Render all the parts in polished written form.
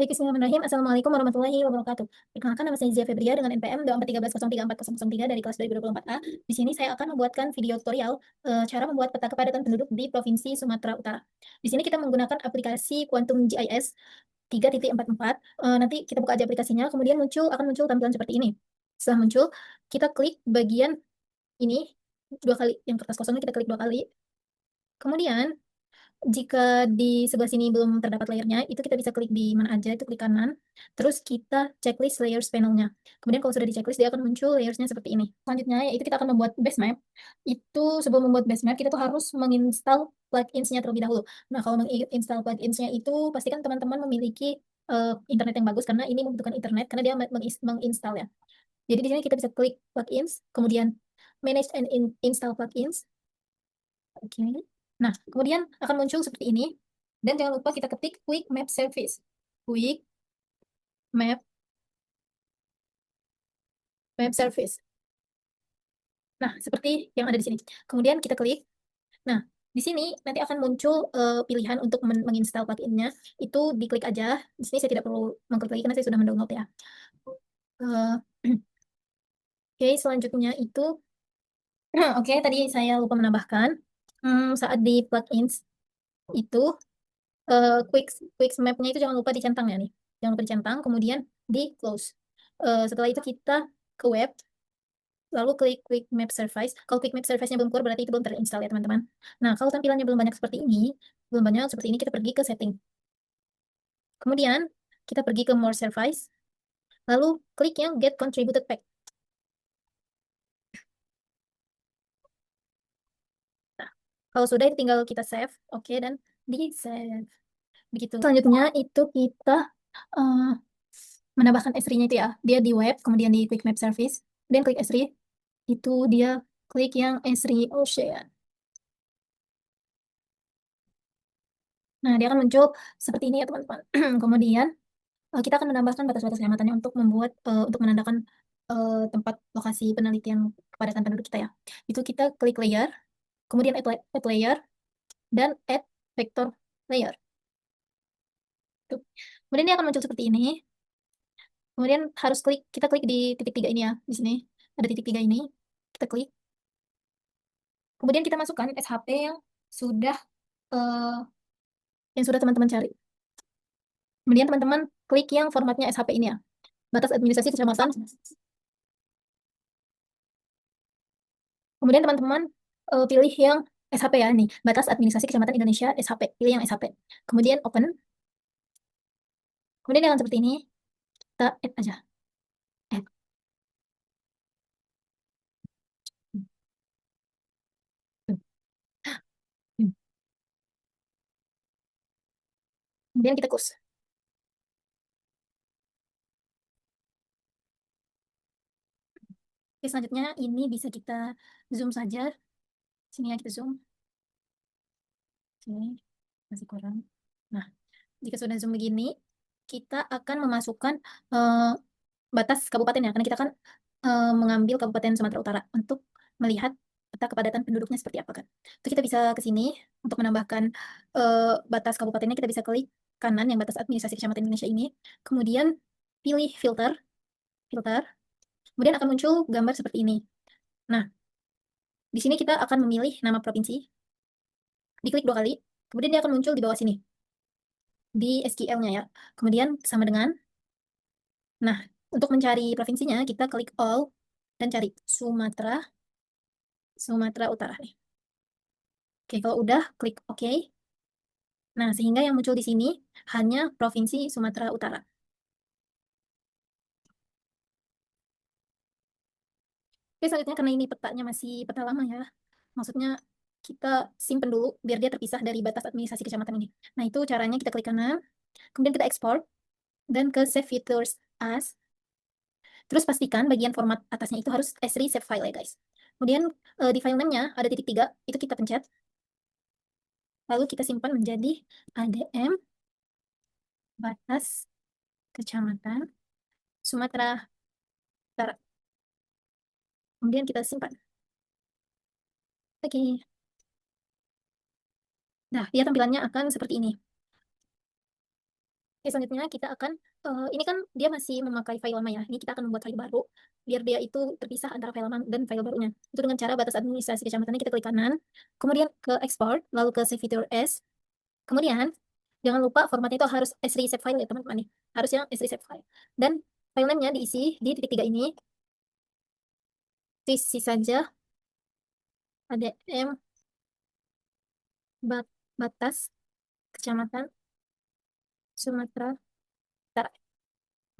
Baik, bismillahirrahmanirrahim. Assalamualaikum warahmatullahi wabarakatuh. Perkenalkan, nama saya Zia Febria dengan NPM 2413034003 dari kelas 2024A. Di sini saya akan membuatkan video tutorial cara membuat peta kepadatan penduduk di Provinsi Sumatera Utara. Di sini kita menggunakan aplikasi Quantum GIS 3.44. Nanti kita buka aja aplikasinya, kemudian akan muncul tampilan seperti ini. Setelah muncul, kita klik bagian ini dua kali, yang kertas kosongnya kita klik dua kali. Kemudian jika di sebelah sini belum terdapat layernya, itu kita bisa klik di mana aja, itu klik kanan. Terus kita checklist layers panelnya. Kemudian kalau sudah di checklist, dia akan muncul layersnya seperti ini. Selanjutnya, yaitu kita akan membuat base map. Itu sebelum membuat base map, kita tuh harus menginstal plugins-nya terlebih dahulu. Nah, kalau menginstal plugins-nya itu, pastikan teman-teman memiliki internet yang bagus, karena ini membutuhkan internet, karena dia menginstal ya. Jadi di sini kita bisa klik plugins, kemudian manage and install plugins. Oke. Nah, kemudian akan muncul seperti ini. Dan jangan lupa kita ketik Quick Map Service. Quick Map Service. Nah, seperti yang ada di sini. Kemudian kita klik. Nah, di sini nanti akan muncul pilihan untuk menginstal pluginnya. Itu diklik aja. Di sini saya tidak perlu mengklik lagi karena saya sudah mendownload ya. Eh, Oke, selanjutnya itu oke, tadi saya lupa menambahkan saat di plugins itu quick quick map-nya itu jangan lupa dicentang ya nih. Jangan lupa dicentang, kemudian di close. Setelah itu kita ke web, lalu klik quick map service. Kalau quick map service-nya belum keluar berarti itu belum terinstall ya teman-teman. Nah, kalau tampilannya belum banyak seperti ini, kita pergi ke setting. Kemudian kita pergi ke more service, lalu klik yang get contributed pack. Nah, kalau sudah tinggal kita save, oke, dan di save. Begitu. Selanjutnya itu kita eh, menambahkan S3-nya itu ya. Dia di web, kemudian di quick map service, dan klik S3. Itu dia klik yang S3 Ocean. Nah, dia akan muncul seperti ini ya teman-teman. Kemudian kita akan menambahkan batas-batas kecamatannya untuk menandakan tempat lokasi penelitian kepadatan penduduk kita ya. Itu kita klik layer, kemudian add layer, dan add vector layer. Tuh. Kemudian dia akan muncul seperti ini. Kemudian kita klik di titik tiga ini ya, di sini ada titik tiga ini, kita klik. Kemudian kita masukkan SHP sudah eh, yang sudah teman-teman cari. Kemudian teman-teman klik yang formatnya SHP ini ya, batas administrasi kecamatan. Kemudian teman-teman pilih yang SHP ya, nih, batas administrasi kecamatan Indonesia SHP, pilih yang SHP. Kemudian open, kemudian dengan seperti ini, kita add aja. Add. Kemudian kita close. Oke, selanjutnya ini bisa kita zoom saja. Sini ya kita zoom. Sini, masih kurang. Nah, jika sudah zoom begini, kita akan memasukkan batas kabupaten ya, karena kita akan mengambil Kabupaten Sumatera Utara untuk melihat peta kepadatan penduduknya seperti apa kan. Itu kita bisa ke sini untuk menambahkan batas kabupatennya, kita bisa klik kanan yang batas administrasi kecamatan Indonesia ini, kemudian pilih filter, filter, kemudian akan muncul gambar seperti ini. Nah, di sini kita akan memilih nama provinsi, diklik dua kali, kemudian dia akan muncul di bawah sini, di SQL-nya ya. Kemudian sama dengan, nah, untuk mencari provinsinya, kita klik all, dan cari Sumatera Utara nih. Oke, kalau udah, klik OK. Nah, sehingga yang muncul di sini hanya Provinsi Sumatera Utara. Oke, selanjutnya karena ini petanya masih peta lama ya, maksudnya kita simpen dulu biar dia terpisah dari batas administrasi kecamatan ini. Nah, itu caranya kita klik kanan, kemudian kita export, dan ke Save Features As. Terus pastikan bagian format atasnya itu harus S3 save file ya guys. Kemudian di file name-nya ada titik tiga, itu kita pencet. Lalu kita simpan menjadi ADM batas kecamatan Sumatera Utara. Kemudian kita simpan. Oke. Nah, dia tampilannya akan seperti ini. Oke, selanjutnya kita akan, ini kan dia masih memakai file lama ya, ini kita akan membuat file baru, biar dia itu terpisah antara file lama dan file barunya. Itu dengan cara batas administrasi kecamatannya kita klik kanan, kemudian ke export, lalu ke save fitur as, kemudian jangan lupa formatnya itu harus srecap file ya teman-teman nih, harus yang srecap file. Dan file name-nya diisi di titik 3 ini, isi saja ADM batas kecamatan Sumatera Utara.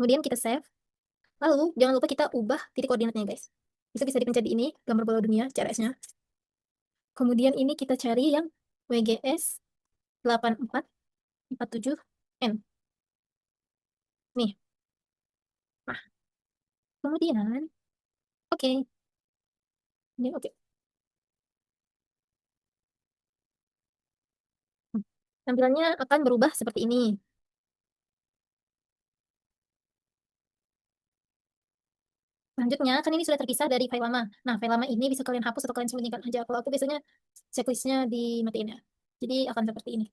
Kemudian kita save. Lalu, jangan lupa kita ubah titik koordinatnya, guys. Itu bisa dipencet di ini, gambar bola dunia, CRS-nya. Kemudian ini kita cari yang WGS 8447N. Nih. Nah, kemudian, oke. Ini oke. Tampilannya akan berubah seperti ini. Selanjutnya, kan ini sudah terpisah dari file lama. Nah, file lama ini bisa kalian hapus atau kalian sembunyikan aja. Kalau aku biasanya checklistnya dimatiin ya. Jadi akan seperti ini.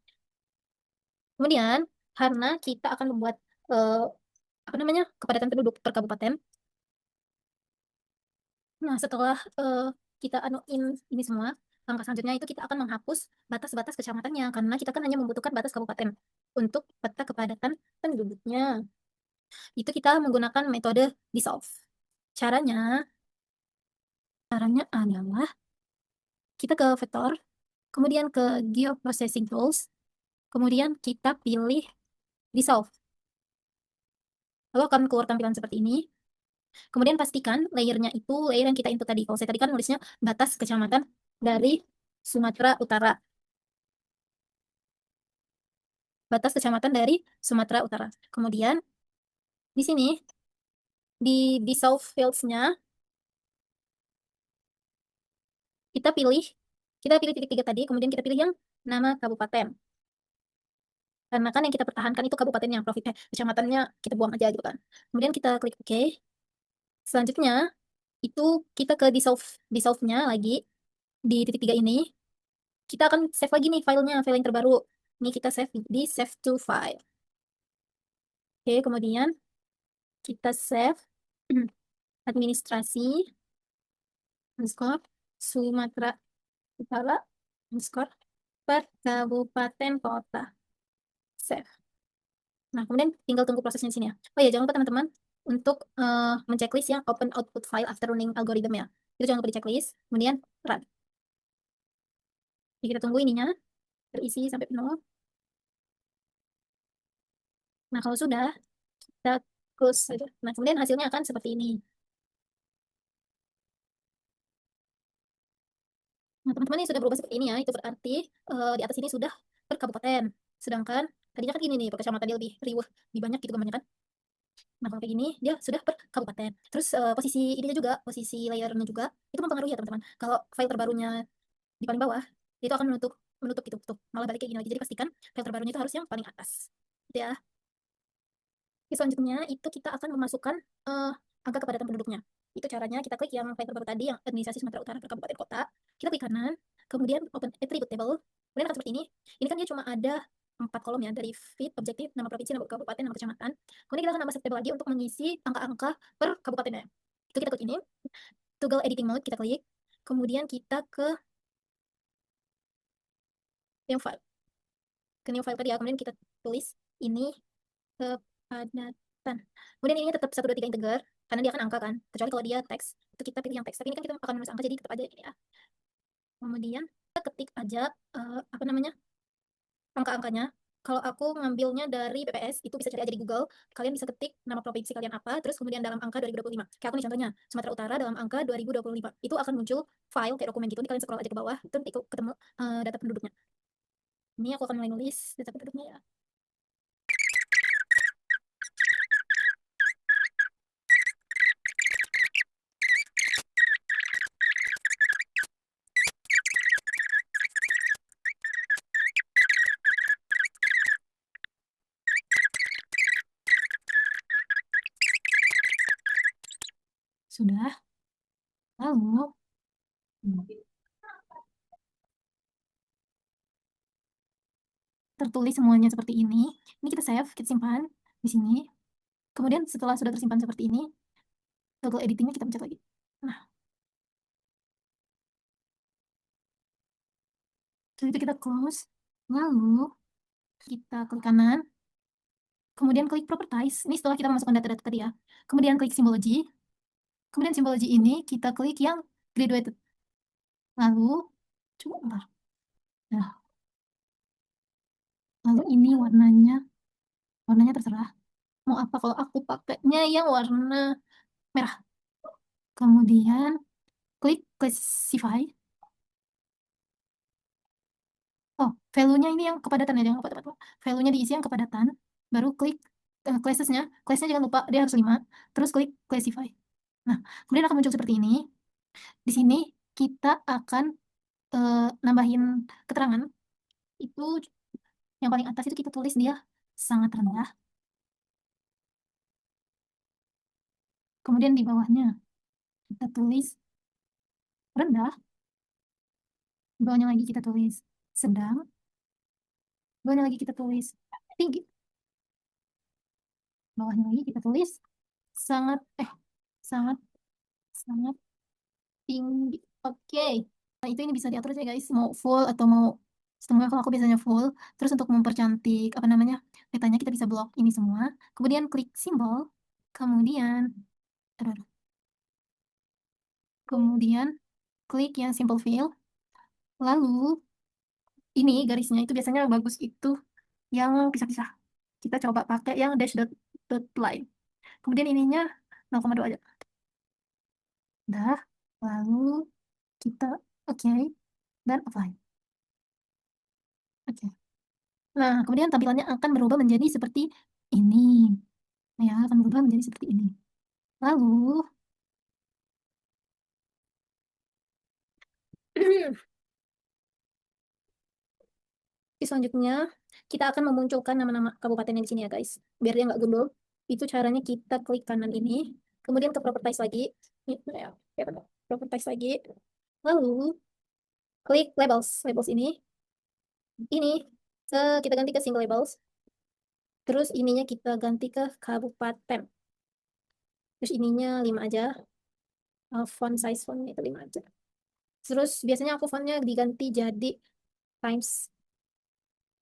Kemudian, karena kita akan membuat apa namanya kepadatan penduduk per kabupaten. Nah, setelah kita anuin ini semua, langkah selanjutnya itu kita akan menghapus batas-batas kecamatannya karena kita kan hanya membutuhkan batas kabupaten untuk peta kepadatan penduduknya. Itu kita menggunakan metode dissolve. Caranya, caranya adalah kita ke vektor, kemudian ke geoprocessing tools, kemudian kita pilih dissolve. Lalu akan keluar tampilan seperti ini. Kemudian pastikan layernya itu layer yang kita input tadi. Kalau saya tadi kan nulisnya batas kecamatan dari Sumatera Utara. Batas kecamatan dari Sumatera Utara. Kemudian di sini di dissolve fields-nya kita pilih titik 3 tadi, kemudian kita pilih yang nama kabupaten. Karena kan yang kita pertahankan itu kabupatennya, profitnya, kecamatannya kita buang aja gitu kan. Kemudian kita klik OK. Selanjutnya itu kita ke dissolve-nya lagi di titik 3 ini. Kita akan save lagi nih filenya, file yang terbaru. Ini kita save di save to file. Oke, kemudian kita save administrasi underscore Sumatera Utara underscore per kabupaten kota. Save. Nah, kemudian tinggal tunggu prosesnya di sini ya. Oh ya, jangan lupa teman-teman untuk menceklis yang open output file after running algorithm ya. Itu jangan lupa diceklis, kemudian run. Jadi kita tunggu ininya terisi sampai penuh. Nah, kalau sudah, kita close saja. Nah, kemudian hasilnya akan seperti ini. Nah, teman-teman ini sudah berubah seperti ini ya. Itu berarti di atas ini sudah per kabupaten. Sedangkan tadinya kan gini nih, per kecamatan dia lebih riuh, lebih banyak gitu gambarnya kan. Nah, kalau kayak gini, dia sudah per kabupaten. Terus posisi ininya juga, posisi layernya juga, itu mempengaruhi ya teman-teman. Kalau file terbarunya di paling bawah, itu akan menutup menutup itu tuh. Malah balik kayak gini lagi. Jadi pastikan file terbarunya itu harus yang paling atas. Gitu ya. Oke, selanjutnya itu kita akan memasukkan angka kepadatan penduduknya. Itu caranya kita klik yang file terbaru tadi, yang administrasi Sumatera Utara per kabupaten kota. Kita klik kanan, kemudian open attribute table. Kemudian akan seperti ini. Ini kan dia cuma ada 4 kolom ya, dari feed, objektif, nama provinsi, nama kabupaten, nama kecamatan. Kemudian kita akan nambah satu table lagi untuk mengisi angka-angka per kabupatennya. Itu kita klik ini, toggle editing mode, kita klik. Kemudian kita ke new file. Ke new file tadi ya, kemudian kita tulis ini kepadatan. Kemudian ini tetap 1, 2, 3 integer, karena dia kan angka kan. Kecuali kalau dia teks, itu kita pilih yang teks. Tapi ini kan kita akan menulis angka, jadi tetap aja ini ya. Kemudian kita ketik aja, apa namanya, angka-angkanya. Kalau aku ngambilnya dari BPS, itu bisa cari aja di Google. Kalian bisa ketik nama provinsi kalian apa, terus kemudian dalam angka 2025. Kayak aku nih contohnya, Sumatera Utara dalam angka 2025. Itu akan muncul file kayak dokumen gitu. Nih kalian scroll aja ke bawah, itu ketemu data penduduknya. Ini aku akan mulai nulis data penduduknya ya. Sudah. Lalu, tertulis semuanya seperti ini. Ini kita save, kita simpan di sini. Kemudian setelah sudah tersimpan seperti ini, toggle editingnya kita pencet lagi. Nah, setelah itu kita close. Lalu kita klik kanan, kemudian klik properties. Ini setelah kita memasukkan data-data tadi ya. Kemudian klik symbology. Kemudian symbology ini kita klik yang graduated. Lalu, coba bentar. Nah, lalu ini warnanya terserah. Mau apa, kalau aku pakainya yang warna merah. Kemudian klik classify. Oh, value-nya ini yang kepadatan ya, jangan lupa teman-teman. Value-nya diisi yang kepadatan, baru klik classesnya. Classnya jangan lupa, dia harus 5. Terus klik classify. Nah, kemudian akan muncul seperti ini. Di sini kita akan nambahin keterangan. Itu yang paling atas itu kita tulis dia sangat rendah. Kemudian di bawahnya kita tulis rendah. Di bawahnya lagi kita tulis sedang. Di bawahnya lagi kita tulis tinggi. Bawahnya lagi kita tulis sangat sangat sangat tinggi. Oke. Nah, itu ini bisa diatur aja guys, mau full atau mau setengah. Kalau aku biasanya full. Terus untuk mempercantik apa namanya petanya, kita bisa blok ini semua. Kemudian klik simbol. Kemudian aduh, aduh. Kemudian klik yang simple fill. Lalu ini garisnya itu biasanya bagus itu yang pisah-pisah. Kita coba pakai yang dash dot line. Kemudian ininya 0,2 aja. Dah. Lalu kita oke, dan apply. Oke. Nah, kemudian tampilannya akan berubah menjadi seperti ini. Ya, akan berubah menjadi seperti ini. Lalu, selanjutnya kita akan memunculkan nama-nama kabupatennya di sini ya guys. Biar dia nggak gundul. Itu caranya kita klik kanan ini, kemudian ke properties lagi. Ya, ya benar. Properties lagi. Lalu, klik labels. Labels ini kita ganti ke single labels. Terus ininya kita ganti ke kabupaten. Terus ininya 5 aja. Font size fontnya itu 5 aja. Terus biasanya aku fontnya diganti jadi Times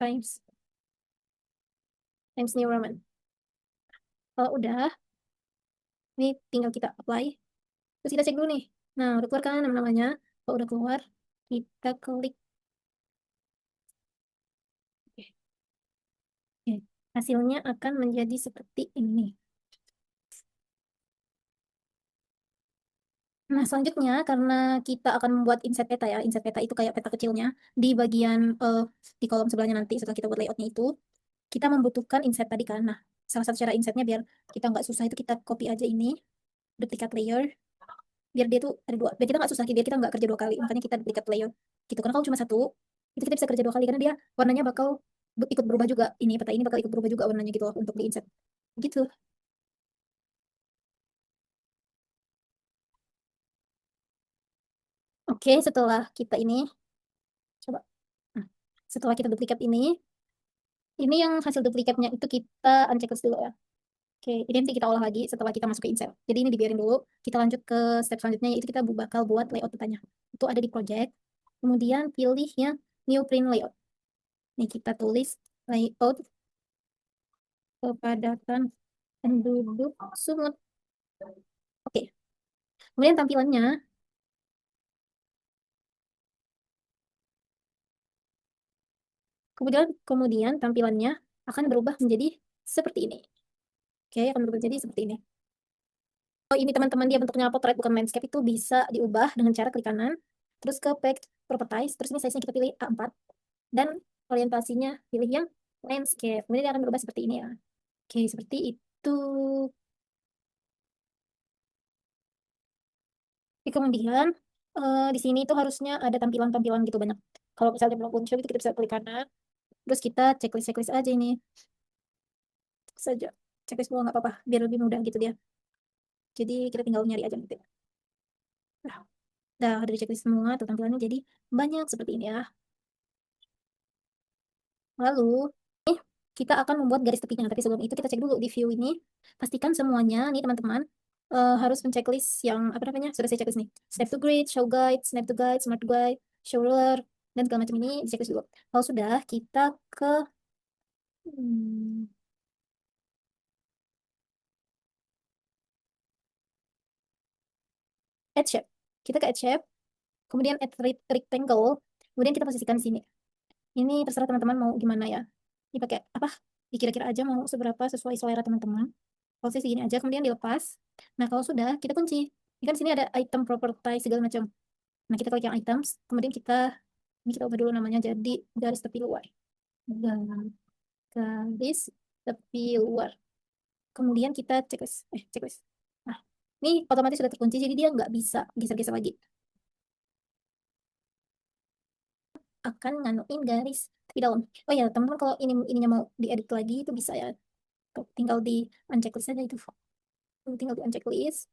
Times Times New Roman. Kalau udah, ini tinggal kita apply. Terus kita cek dulu nih. Nah, udah keluar kan nama-namanya. Kalau udah keluar, kita klik. Oke. Oke. Hasilnya akan menjadi seperti ini. Nah, selanjutnya karena kita akan membuat insert peta ya. Insert peta itu kayak peta kecilnya. Di bagian di kolom sebelahnya nanti setelah kita buat layoutnya itu, kita membutuhkan insert tadi kan. Nah, salah satu cara insertnya biar kita nggak susah itu kita copy aja ini, duplicate layer. Biar dia tuh ada dua, biar kita nggak susah, biar kita nggak kerja 2 kali, makanya kita duplicate layer gitu. Karena kalau cuma satu itu kita bisa kerja 2 kali karena dia warnanya bakal ikut berubah juga, ini peta ini bakal ikut berubah juga warnanya gitu loh untuk di insert gitu. Oke, setelah kita ini coba. Nah, setelah kita duplikat ini yang hasil duplikatnya itu kita uncheck list dulu ya. Oke, ini nanti kita olah lagi setelah kita masuk ke insert. Jadi ini dibiarin dulu. Kita lanjut ke step selanjutnya, yaitu kita bakal buat layout petanya. Itu ada di project. Kemudian pilih yang new print layout. Nih kita tulis layout kepadatan penduduk Sumut. Oke. Kemudian tampilannya akan berubah menjadi seperti ini. Oke, akan berubah menjadi seperti ini. Oh, ini teman-teman dia bentuknya portrait bukan landscape, itu bisa diubah dengan cara klik kanan, terus ke page properties, terus ini size-nya kita pilih A4 dan orientasinya pilih yang landscape. Kemudian dia akan berubah seperti ini ya. Oke, seperti itu. Kemudian di sini itu harusnya ada tampilan-tampilan gitu banyak. Kalau misalnya belum muncul itu kita bisa klik kanan. Terus kita checklist aja ini saja. Checklist dulu nggak apa-apa, biar lebih mudah gitu dia. Jadi kita tinggal nyari aja nanti. Nah, udah ada di checklist semua tuh tampilannya, jadi banyak seperti ini ya. Lalu kita akan membuat garis tepinya. Tapi sebelum itu kita cek dulu di view ini. Pastikan semuanya nih teman-teman harus menceklis yang apa namanya, sudah saya checklist nih. Snap to grid, show guide, snap to guide, smart guide, show ruler, dan segala macam ini diceklis dulu. Kalau sudah, kita ke hmm, add shape. Kita ke add shape, kemudian add rectangle, kemudian kita posisikan di sini. Ini terserah teman-teman mau gimana ya. Ini pakai apa? Dikira-kira aja mau seberapa sesuai selera teman-teman. Kalau saya segini aja, kemudian dilepas. Nah, kalau sudah, kita kunci. Ini kan sini ada item property segala macam. Nah, kita klik yang items, kemudian ini kita ubah dulu namanya jadi garis tepi luar. Garis tepi luar. Kemudian kita checklist. Nah, ini otomatis sudah terkunci, jadi dia nggak bisa geser-geser lagi. Akan nganuin garis tepi dalam. Oh ya, teman-teman kalau ininya mau diedit lagi, itu bisa ya. Tinggal di unchecklist aja itu. Tinggal di unchecklist.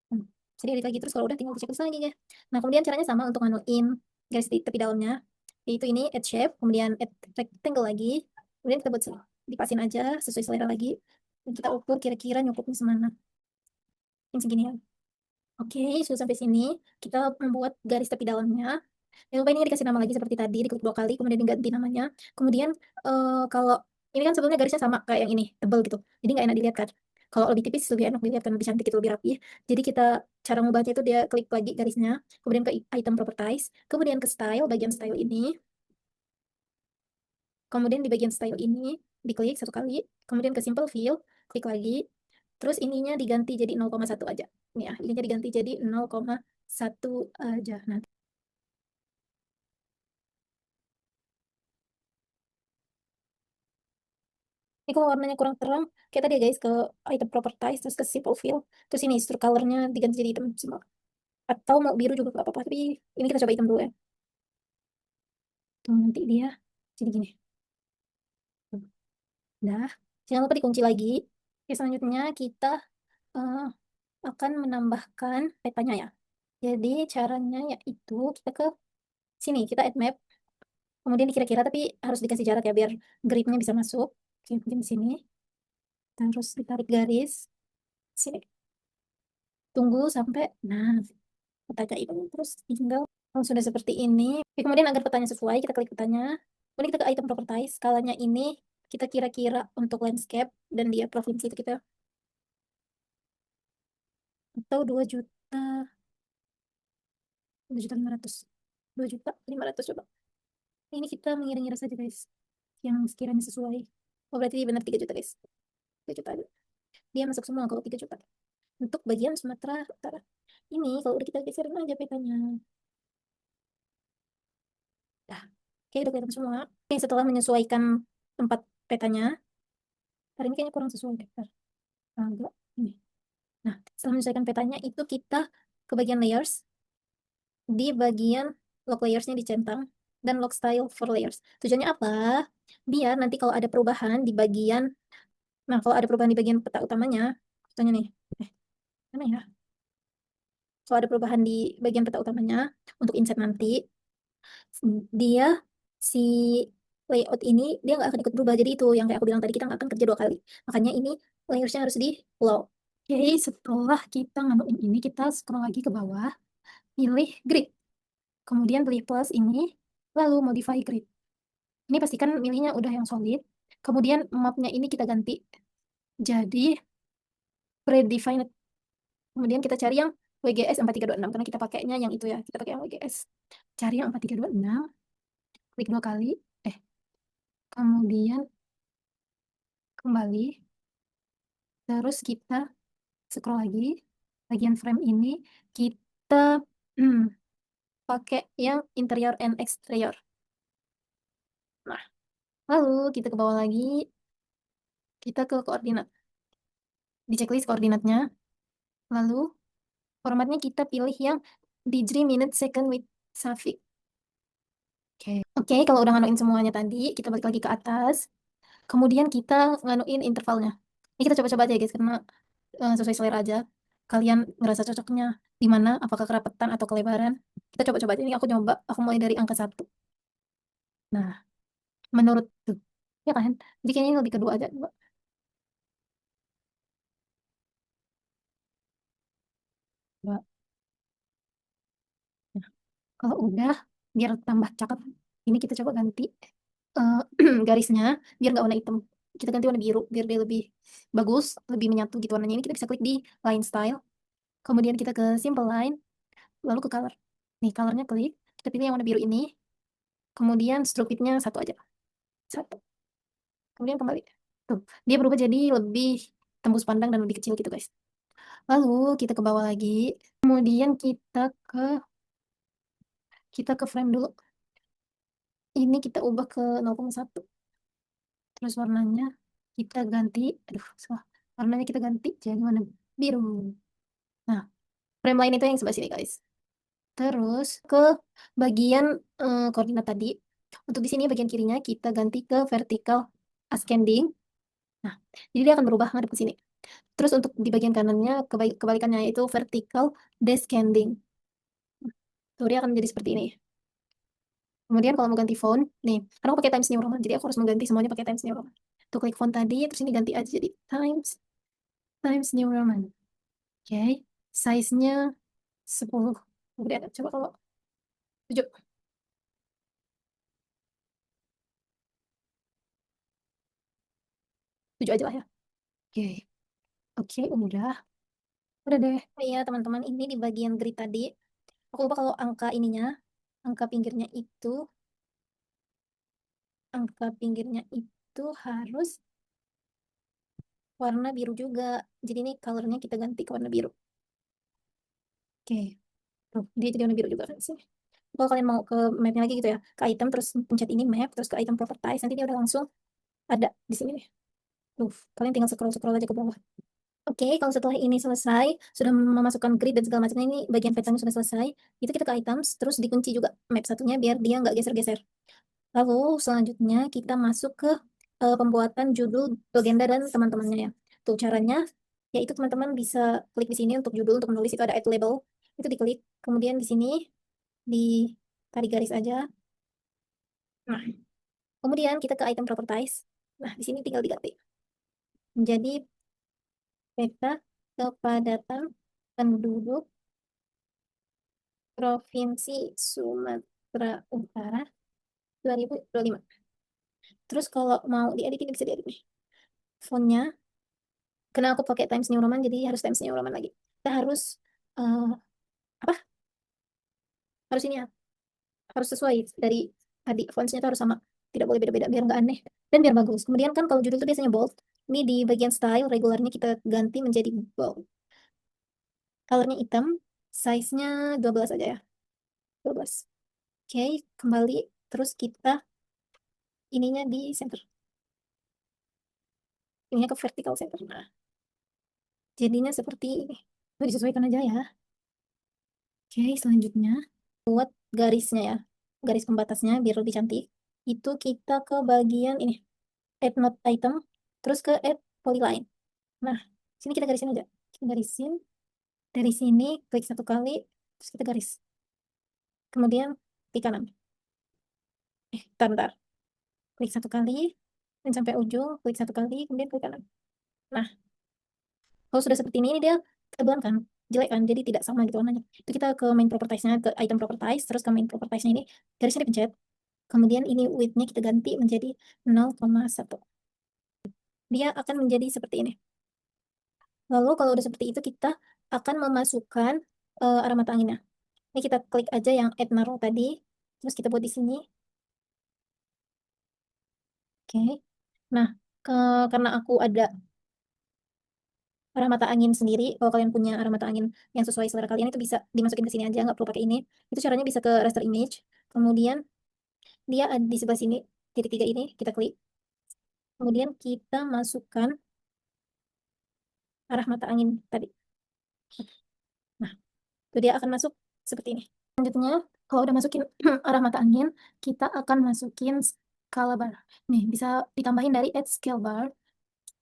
Hmm. Jadi edit lagi terus kalau udah tinggal di checklist lagi ya. Nah, kemudian caranya sama untuk nganuin garis di tepi dalamnya. Yaitu ini add shape, kemudian add rectangle lagi. Kemudian kita buat sini. Dipasin aja sesuai selera lagi. Dan kita ukur kira-kira nyukupnya semana. Yang segini ya. Oke, sudah sampai sini. Kita membuat garis tepi dalamnya. Jangan lupa ini dikasih nama lagi seperti tadi, diklik 2 kali, kemudian diganti namanya. Kemudian kalau ini kan sebelumnya garisnya sama kayak yang ini, tebal gitu. Jadi nggak enak dilihat kan. Kalau lebih tipis lebih enak dilihat kan, lebih cantik gitu, lebih rapi. Jadi kita cara ngubahnya itu dia klik lagi garisnya, kemudian ke item properties, kemudian ke style, bagian style ini, kemudian di bagian style ini diklik 1 kali, kemudian ke simple fill, klik lagi, terus ininya diganti jadi 0,1 aja. Ini ya, ininya diganti jadi 0,1 aja. Nah, ini kalau warnanya kurang terang, kayak tadi ya guys, ke item properties, terus ke simple fill, terus ini stroke colornya diganti jadi hitam semua. Atau mau biru juga nggak apa-apa, tapi ini kita coba hitam dulu ya. Tuh, nanti dia jadi gini. Nah, jangan lupa dikunci lagi. Oke, selanjutnya kita eh, akan menambahkan petanya ya. Jadi caranya yaitu kita ke sini, kita add map, kemudian dikira-kira tapi harus dikasih jarak ya biar gridnya bisa masuk. Oke, mungkin di sini, terus ditarik garis, sini. Tunggu sampai, nah, petanya itu terus tinggal kalau sudah seperti ini. Oke, kemudian agar petanya sesuai, kita klik petanya. Kemudian kita ke item properties. Skalanya ini kita kira-kira untuk landscape dan dia provinsi itu kita atau 2 juta, 2.500.000, 2.500.000 coba. Ini kita mengira-ngira saja guys, yang sekiranya sesuai. Oh berarti benar 3 juta guys, 3 juta aja. Dia masuk semua kalau 3 juta. Untuk bagian Sumatera Utara. Ini kalau udah kita geserin aja petanya. Nah, oke udah kelihatan semua. Ini setelah menyesuaikan tempat petanya, hari ini kayaknya kurang sesuai deh. Bentar. Enggak, ini. Nah, setelah menyesuaikan petanya itu kita ke bagian layers. Di bagian lock layersnya dicentang dan lock style for layers. Tujuannya apa? Biar nanti kalau ada perubahan di bagian, nah kalau ada perubahan di bagian peta utamanya, contohnya nih, mana ya? Kalau ada perubahan di bagian peta utamanya untuk inset nanti, dia si layout ini dia nggak akan ikut berubah. Jadi itu yang kayak aku bilang tadi, kita nggak akan kerja 2 kali. Makanya ini layersnya harus di low. Oke, setelah kita nganuin ini, kita scroll lagi ke bawah, pilih grid. Kemudian pilih plus ini, lalu modify grid. Ini pastikan milihnya udah yang solid. Kemudian mapnya ini kita ganti jadi predefined. Kemudian kita cari yang WGS 4326 karena kita pakainya yang itu ya. Kita pakai yang WGS. Cari yang 4326, klik 2 kali. Eh, kemudian kembali. Terus kita scroll lagi. Bagian frame ini kita hmm, pakai yang interior and exterior. Nah, lalu kita ke bawah lagi. Kita ke koordinat. Di checklist koordinatnya. Lalu formatnya kita pilih yang degree, minute, second with suffix. Oke, kalau udah nganuin semuanya tadi, kita balik lagi ke atas. Kemudian kita nganuin intervalnya. Ini kita coba-coba aja ya guys, karena sesuai selera aja. Kalian ngerasa cocoknya di mana? Apakah kerapetan atau kelebaran? Kita coba-coba aja. Ini aku nyoba, aku mulai dari angka 1. Nah, menurut tuh. Ya kan? Jadi kayaknya ini lebih kedua aja. Dua. Dua. Nah, kalau udah, biar tambah cakep, ini kita coba ganti eh, garisnya, biar nggak warna hitam. Kita ganti warna biru, biar dia lebih bagus, lebih menyatu gitu warnanya. Ini kita bisa klik di line style, kemudian kita ke simple line, lalu ke color. Nih, colornya klik, kita pilih yang warna biru ini, kemudian stroke width-nya satu aja. Satu. Kemudian kembali. Tuh, dia berubah jadi lebih tembus pandang dan lebih kecil gitu, guys. Lalu kita ke bawah lagi. Kemudian kita ke frame dulu. Ini kita ubah ke 0,1. Terus warnanya kita ganti, aduh, salah. Warnanya kita ganti jadi warna biru. Nah, frame lain itu yang sebelah sini, guys. Terus ke bagian koordinat tadi. Untuk di sini bagian kirinya kita ganti ke vertical ascending. Nah, jadi dia akan berubah ngadep ke sini. Terus untuk di bagian kanannya kebalikannya itu vertical descending. Tuh, dia akan menjadi seperti ini. Kemudian kalau mau ganti font, nih, karena aku pakai Times New Roman, jadi aku harus mengganti semuanya pakai Times New Roman. Tuh, klik font tadi, terus ini ganti aja jadi Times New Roman. Oke, size-nya 10. Kemudian coba kalau 7, 7 aja lah ya. Oke, oke, udah deh. Oh iya, teman-teman, ini di bagian grid tadi, aku lupa kalau angka pinggirnya itu harus warna biru juga. Jadi ini colornya kita ganti ke warna biru. Oke, tuh, dia jadi warna biru juga kan sih. Kalau kalian mau ke mapnya lagi gitu ya, ke item terus pencet ini map, terus ke item properties, nanti dia udah langsung ada di sini nih. Tuh, kalian tinggal scroll-scroll aja ke bawah. Oke, kalau setelah ini selesai, sudah memasukkan grid dan segala macamnya, ini bagian petanya sudah selesai, itu kita ke items, terus dikunci juga map satunya biar dia nggak geser-geser. Lalu selanjutnya kita masuk ke pembuatan judul legenda dan teman-temannya ya. Tuh caranya, yaitu teman-teman bisa klik di sini untuk judul, untuk menulis itu ada add label, itu diklik, kemudian di sini ditarik garis aja. Nah, kemudian kita ke item properties. Nah, di sini tinggal diganti menjadi peta kepadatan penduduk Provinsi Sumatera Utara 2025. Terus kalau mau diedit ini bisa diedit nih. Fontnya, karena aku pakai Times New Roman, jadi harus Times New Roman lagi. Kita harus eh, apa? Harus ini ya, harus sesuai dari tadi. Fontsnya itu harus sama, tidak boleh beda-beda biar nggak aneh dan biar bagus. Kemudian kan kalau judul itu biasanya bold. Ini di bagian style regularnya kita ganti menjadi bold. Colornya hitam, size-nya 12 aja ya. 12. Oke, kembali. Terus kita ininya di center. Ininya ke vertical center. Nah, jadinya seperti ini. Itu disesuaikan aja ya. Oke, selanjutnya buat garisnya ya. Garis pembatasnya biar lebih cantik. Itu kita ke bagian ini. Add node item. Terus ke add polyline. Nah, sini kita garisin aja. Kita garisin. Dari sini klik satu kali. Terus kita garis. Kemudian klik kanan. Bentar, bentar. Klik satu kali. Dan sampai ujung. Klik satu kali. Kemudian klik kanan. Nah, kalau sudah seperti ini dia kebetulan kan jelek kan, jadi tidak sama gitu warnanya. Itu kita ke main propertiesnya, ke item properties, terus ke main propertiesnya ini garisnya dipencet. Kemudian ini width-nya kita ganti menjadi 0,1. Dia akan menjadi seperti ini. Lalu kalau udah seperti itu kita akan memasukkan arah mata anginnya. Ini kita klik aja yang add narrow tadi, terus kita buat di sini. Oke. Nah, karena aku ada arah mata angin sendiri, kalau kalian punya arah mata angin yang sesuai selera kalian itu bisa dimasukin ke sini aja, nggak perlu pakai ini. Itu caranya bisa ke raster image. Kemudian dia ada di sebelah sini, titik tiga ini kita klik. Kemudian kita masukkan arah mata angin tadi. Nah, itu dia akan masuk seperti ini. Selanjutnya, kalau udah masukin arah mata angin, kita akan masukin scala bar. Nih, bisa ditambahin dari add scale bar.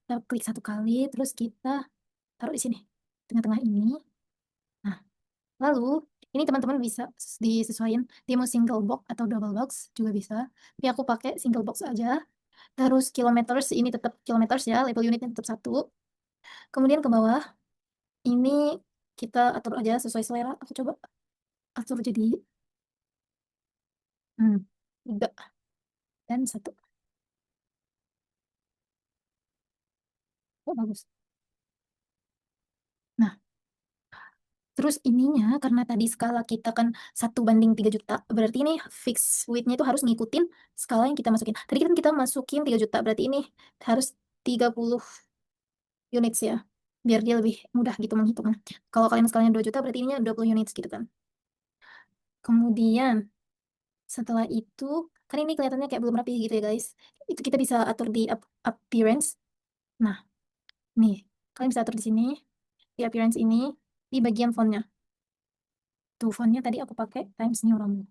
Kita klik satu kali, terus kita taruh di sini, tengah-tengah ini. Nah, lalu Ini teman-teman bisa disesuaikan, dia mau single box atau double box juga bisa. Tapi aku pakai single box aja. Terus kilometers, ini tetap kilometers ya, label unitnya tetap 1. Kemudian ke bawah, ini kita atur aja sesuai selera. Aku coba atur jadi 3 dan 1. Oh, bagus. Nah, terus ininya karena tadi skala kita kan 1 banding 3 juta, berarti ini fix width-nya itu harus ngikutin skala yang kita masukin. Tadi kan kita masukin 3 juta, berarti ini harus 30 units ya, biar dia lebih mudah gitu menghitungnya. Kalau kalian skalanya 2 juta, berarti ininya 20 units gitu kan. Kemudian setelah itu, kan ini kelihatannya kayak belum rapi gitu ya guys. Itu kita bisa atur di appearance. Nah, nih, kalian bisa atur di sini, di appearance ini, di bagian fontnya. Tuh, fontnya tadi aku pakai Times New Roman.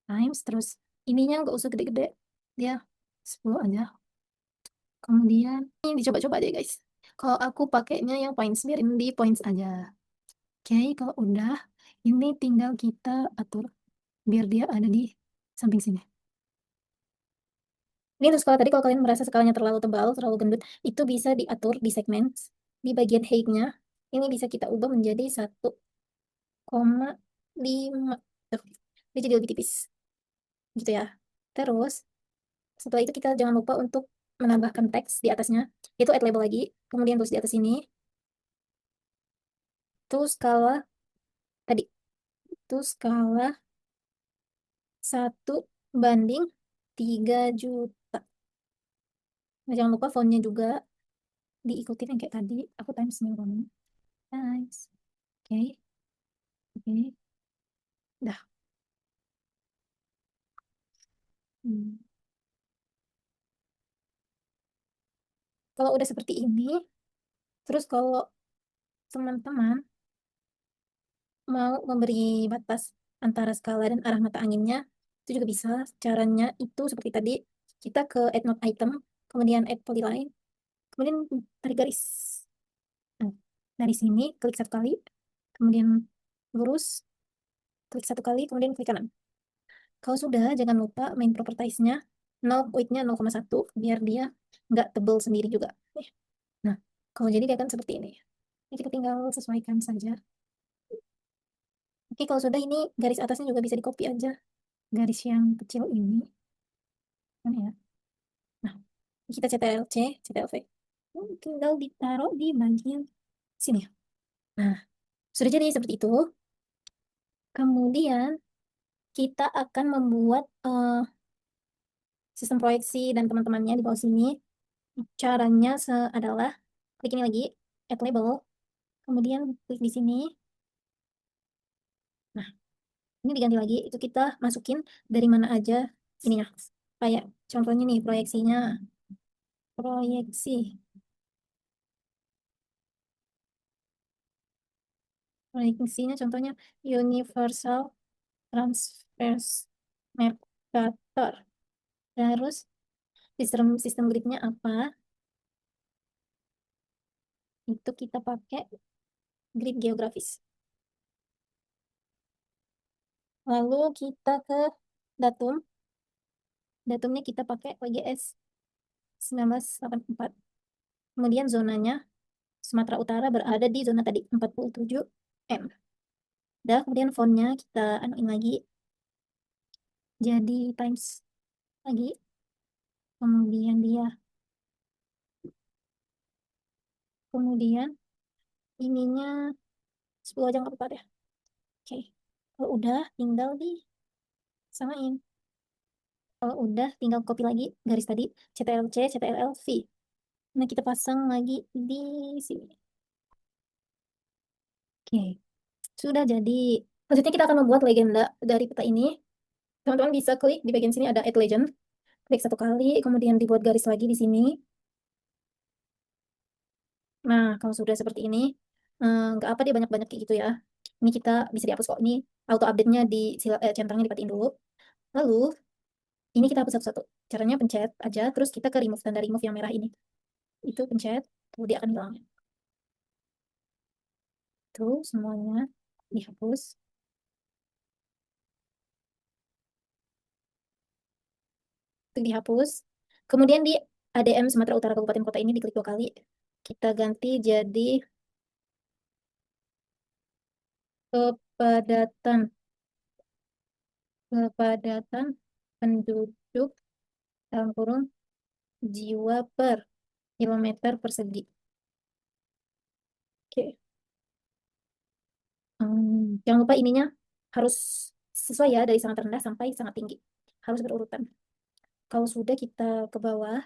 Times, terus ininya nggak usah gede-gede. Dia 10 aja. Kemudian, ini dicoba-coba deh guys. Kalau aku pakainya yang points, biarin di points aja. Oke, kalau udah, ini tinggal kita atur biar dia ada di samping sini. Ini untuk skala tadi, kalau kalian merasa skalanya terlalu tebal, terlalu gendut, itu bisa diatur di segmen, di bagian height-nya. Ini bisa kita ubah menjadi 1,5. Tuh, dia jadi lebih tipis. Gitu ya. Terus, setelah itu kita jangan lupa untuk menambahkan teks di atasnya. Itu add label lagi. Kemudian terus di atas ini, itu skala tadi. Itu skala 1 banding 3 juta. Nah, jangan lupa fontnya juga diikutin yang kayak tadi. Aku times nih, times. Oke, oke. Dah. Hmm. Kalau udah seperti ini, terus kalau teman-teman mau memberi batas antara skala dan arah mata anginnya, itu juga bisa. Caranya itu seperti tadi, kita ke add node item, kemudian add polyline, kemudian tarik garis. Nah, dari sini klik 1 kali, kemudian lurus, klik 1 kali, kemudian klik kanan. Kalau sudah, jangan lupa main propertiesnya, width-nya 0,1, biar dia nggak tebel sendiri juga. Nah, kalau jadi dia akan seperti ini. Ini kita tinggal sesuaikan saja. Oke, kalau sudah, ini garis atasnya juga bisa di copy aja. Garis yang kecil ini. Mana ya? Nah, kita CTRL-C, CTRL-V. Tinggal ditaruh di bagian sini. Nah, sudah jadi seperti itu. Kemudian, kita akan membuat sistem proyeksi dan teman-temannya di bawah sini. Caranya adalah klik ini lagi, add label. Kemudian klik di sini. Nah, ini diganti lagi. Itu kita masukin dari mana aja ininya. Kayak contohnya nih, proyeksinya. Proyeksi. Proyeksinya contohnya Universal Transverse Mercator. Terus sistem gridnya apa? Itu kita pakai grid geografis. Lalu kita ke datum. Datumnya kita pakai WGS 1984. Kemudian zonanya Sumatera Utara berada di zona tadi 47 M. Dah, kemudian fontnya kita anuin lagi jadi times lagi. Kemudian ininya 10 aja nggak apa-apa deh. Oke. Kalau udah, tinggal disamain. Kalau udah, tinggal copy lagi garis tadi, CTRL-C, CTRL-V. Nah, kita pasang lagi di sini. Oke, sudah jadi. Selanjutnya kita akan membuat legenda dari peta ini. Teman-teman bisa klik di bagian sini ada Add Legend. Klik 1 kali, kemudian dibuat garis lagi di sini. Nah, kalau sudah seperti ini, nggak apa dia banyak-banyak kayak gitu ya. Ini kita bisa dihapus kok. Ini auto update-nya centangnya dipatiin dulu. Lalu, ini kita hapus satu-satu. Caranya pencet aja, terus kita ke remove, tanda remove yang merah ini. Itu pencet, tuh dia akan hilang. Tuh semuanya. dihapus. Itu dihapus. Kemudian di ADM Sumatera Utara Kabupaten Kota ini diklik 2 kali. Kita ganti jadi kepadatan kepadatan penduduk dalam kurung jiwa per kilometer persegi. Oke. Jangan lupa ininya harus sesuai ya, dari sangat rendah sampai sangat tinggi. Harus berurutan. Kalau sudah kita ke bawah,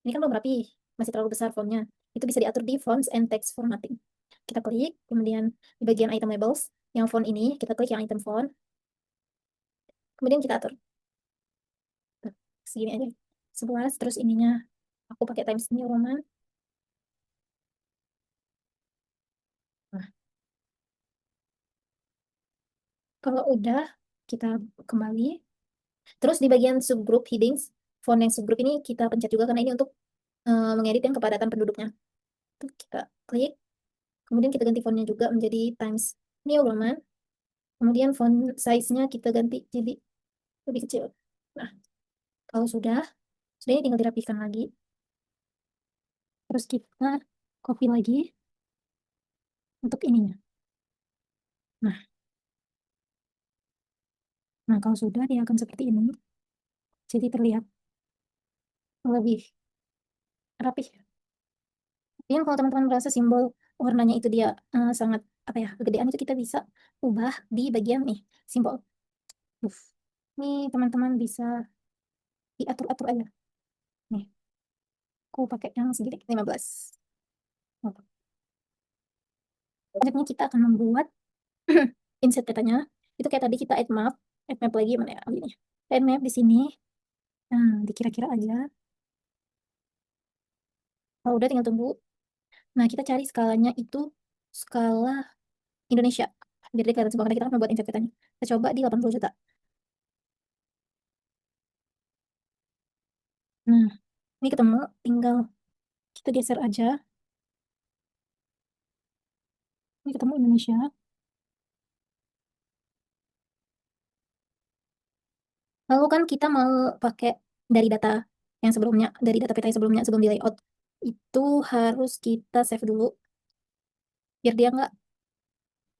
ini kan belum rapi, masih terlalu besar fontnya. Itu bisa diatur di Fonts and Text Formatting. Kita klik, kemudian di bagian item labels, yang font ini, kita klik yang item font, kemudian kita atur. Tuh, segini aja. 11, terus ininya, aku pakai Times New Roman. Nah, kalau udah, kita kembali. Terus di bagian subgroup headings, font yang subgroup ini kita pencet juga karena ini untuk mengedit yang kepadatan penduduknya. Tuh, kita klik, kemudian kita ganti fontnya juga menjadi Times New Roman. Kemudian font size-nya kita ganti jadi lebih kecil. Nah, kalau sudah ini tinggal dirapikan lagi. Terus kita copy lagi untuk ininya. Nah, nah kalau sudah dia akan seperti ini. Jadi terlihat lebih rapi. Kemudian kalau teman-teman merasa simbol warnanya itu dia sangat apa ya, kegedean, itu kita bisa ubah di bagian nih simbol. Nih teman-teman bisa diatur-atur aja. Nih, aku pakai yang segini 15. Nah, selanjutnya kita akan membuat insert datanya. Itu kayak tadi kita add map lagi mana ya? Oh, ini. Add map di sini. Nah, dikira-kira aja. Kalau udah tinggal tunggu. Nah, kita cari skalanya itu skala Indonesia. Jadi kelihatan semua karena kita akan membuat insert datanya. Kita coba di 80 juta. Nah, ini ketemu, tinggal kita geser aja. Ini ketemu Indonesia. Lalu kan kita mau pakai dari data yang sebelumnya, dari data peta yang sebelumnya, sebelum di layout. Itu harus kita save dulu, biar dia nggak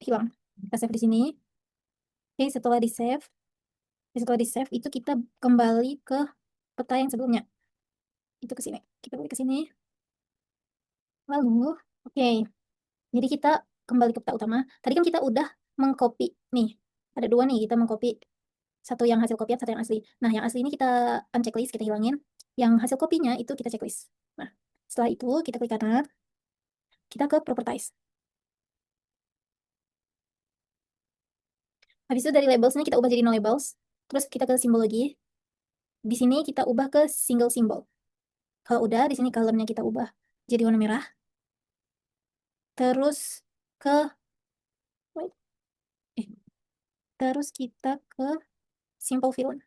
hilang. Kita save di sini. Oke, setelah di save itu kita kembali ke peta yang sebelumnya. Itu ke sini. Kita balik ke sini. Lalu, oke. Jadi kita kembali ke peta utama. Tadi kan kita udah mengcopy nih. Ada 2 nih, kita mengcopy. Satu yang hasil kopian, satu yang asli. Nah, yang asli ini kita unchecklist, kita hilangin. Yang hasil kopinya itu kita checklist. Nah, setelah itu kita klik kanan, kita ke properties. Habis itu dari labelsnya kita ubah jadi no labels. Terus kita ke simbologi. Di sini kita ubah ke single symbol. Kalau udah, di sini colornya kita ubah jadi warna merah. Terus ke wait, eh, terus kita ke simple fill.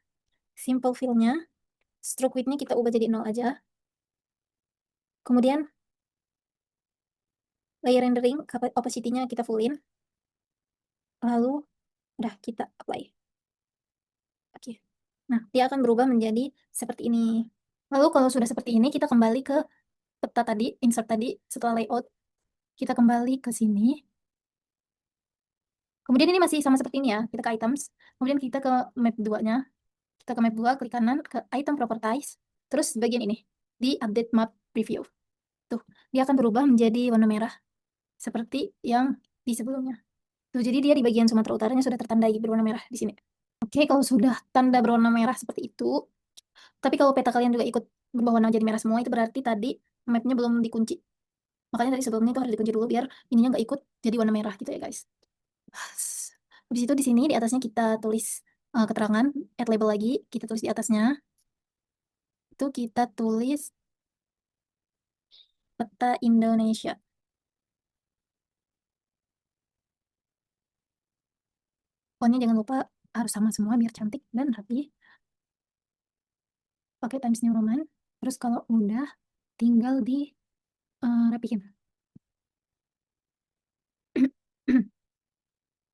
Simple fill-nya, stroke width-nya kita ubah jadi 0 aja. Kemudian layer rendering, opacity-nya kita fullin. Lalu udah kita apply. Oke. Nah, dia akan berubah menjadi seperti ini. Lalu kalau sudah seperti ini, kita kembali ke peta tadi, insert tadi, setelah layout. Kita kembali ke sini. Kemudian ini masih sama seperti ini ya, kita ke items. Kemudian kita ke map 2-nya. Kita ke map 2, klik kanan, ke item properties. Terus bagian ini, di update map preview. Tuh, dia akan berubah menjadi warna merah. Seperti yang di sebelumnya. Tuh, jadi dia di bagian Sumatera Utaranya sudah tertandai berwarna merah di sini. Oke, kalau sudah tanda berwarna merah seperti itu, tapi kalau peta kalian juga ikut berubah warna jadi merah semua, itu berarti tadi mapnya belum dikunci. Makanya tadi sebelumnya itu harus dikunci dulu biar ininya nggak ikut jadi warna merah gitu ya guys. Habis itu di sini di atasnya kita tulis keterangan, add label lagi, kita tulis di atasnya. Itu kita tulis peta Indonesia. Pokoknya jangan lupa harus sama semua biar cantik dan rapi. Pakai Times New Roman. Terus kalau udah tinggal di rapihin.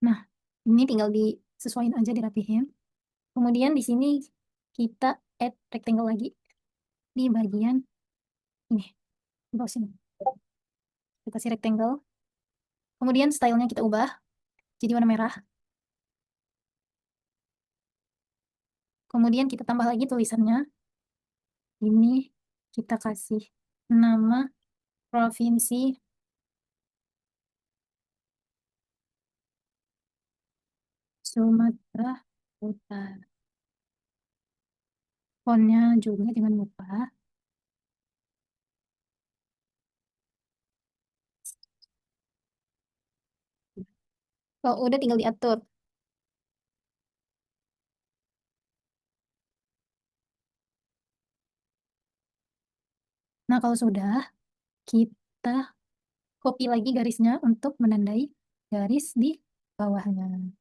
Nah, Ini tinggal disesuaikan aja, dirapihin. Kemudian di sini kita add rectangle lagi di bagian ini, di bawah sini. Kita kasih rectangle. Kemudian stylenya kita ubah jadi warna merah. Kemudian kita tambah lagi tulisannya. Ini kita kasih nama Provinsi Sumatera Utara. Fontnya juga jangan lupa. Oh, udah tinggal diatur. Nah, kalau sudah, kita copy lagi garisnya untuk menandai garis di bawahnya.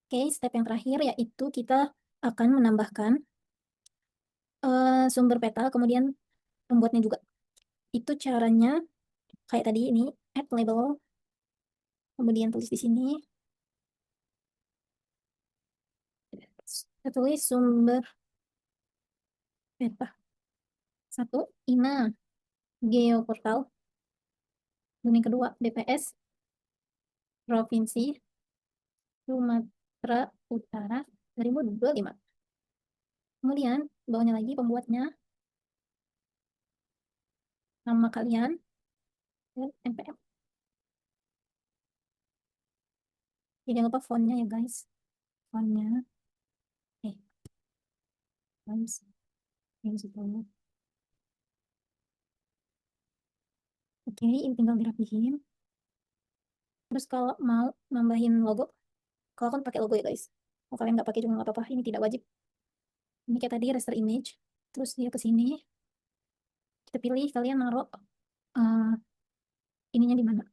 Oke, step yang terakhir yaitu kita akan menambahkan sumber peta, kemudian pembuatnya juga. Itu caranya kayak tadi ini, add label, kemudian tulis di sini. Kita tulis sumber peta. Satu, INA, Geoportal. Dan yang kedua, BPS, Provinsi Sumatera Utara 2025. Kemudian, bawahnya lagi pembuatnya, nama kalian, dan NPM. Jangan lupa fontnya ya guys. Fontnya, guys, yang sebelumnya. Oke, ini tinggal dirapihin. Terus kalau mau nambahin logo, kalau kan pakai logo ya guys. Kalau kalian nggak pakai juga nggak apa-apa, ini tidak wajib. Ini kayak tadi raster image, terus dia ke sini, kita pilih kalian naruh uh, ininya di mana.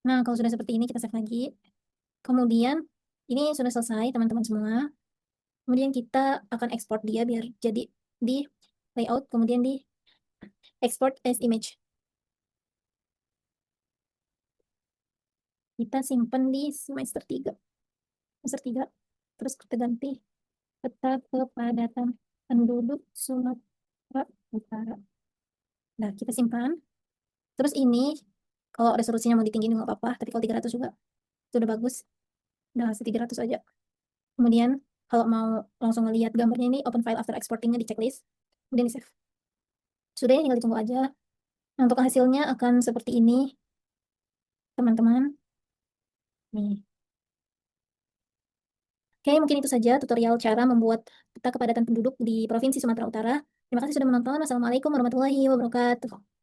Nah, kalau sudah seperti ini kita save lagi. Kemudian ini sudah selesai teman-teman semua. Kemudian kita akan ekspor dia biar jadi di layout, kemudian di export as image. Kita simpan di semester 3. Semester 3. Terus kita ganti peta kepadatan penduduk Sumatera Utara. Nah, kita simpan. Terus ini, kalau resolusinya mau ditinggiin nggak apa-apa, tapi kalau 300 juga, itu udah bagus. Udah 300 aja. Kemudian, kalau mau langsung ngelihat gambarnya ini, open file after exportingnya di checklist. Kemudian di save. Sudah ya, tinggal ditunggu aja. Nah, untuk hasilnya akan seperti ini, teman-teman. Nih. Oke, mungkin itu saja tutorial cara membuat peta kepadatan penduduk di Provinsi Sumatera Utara. Terima kasih sudah menonton. Wassalamualaikum warahmatullahi wabarakatuh.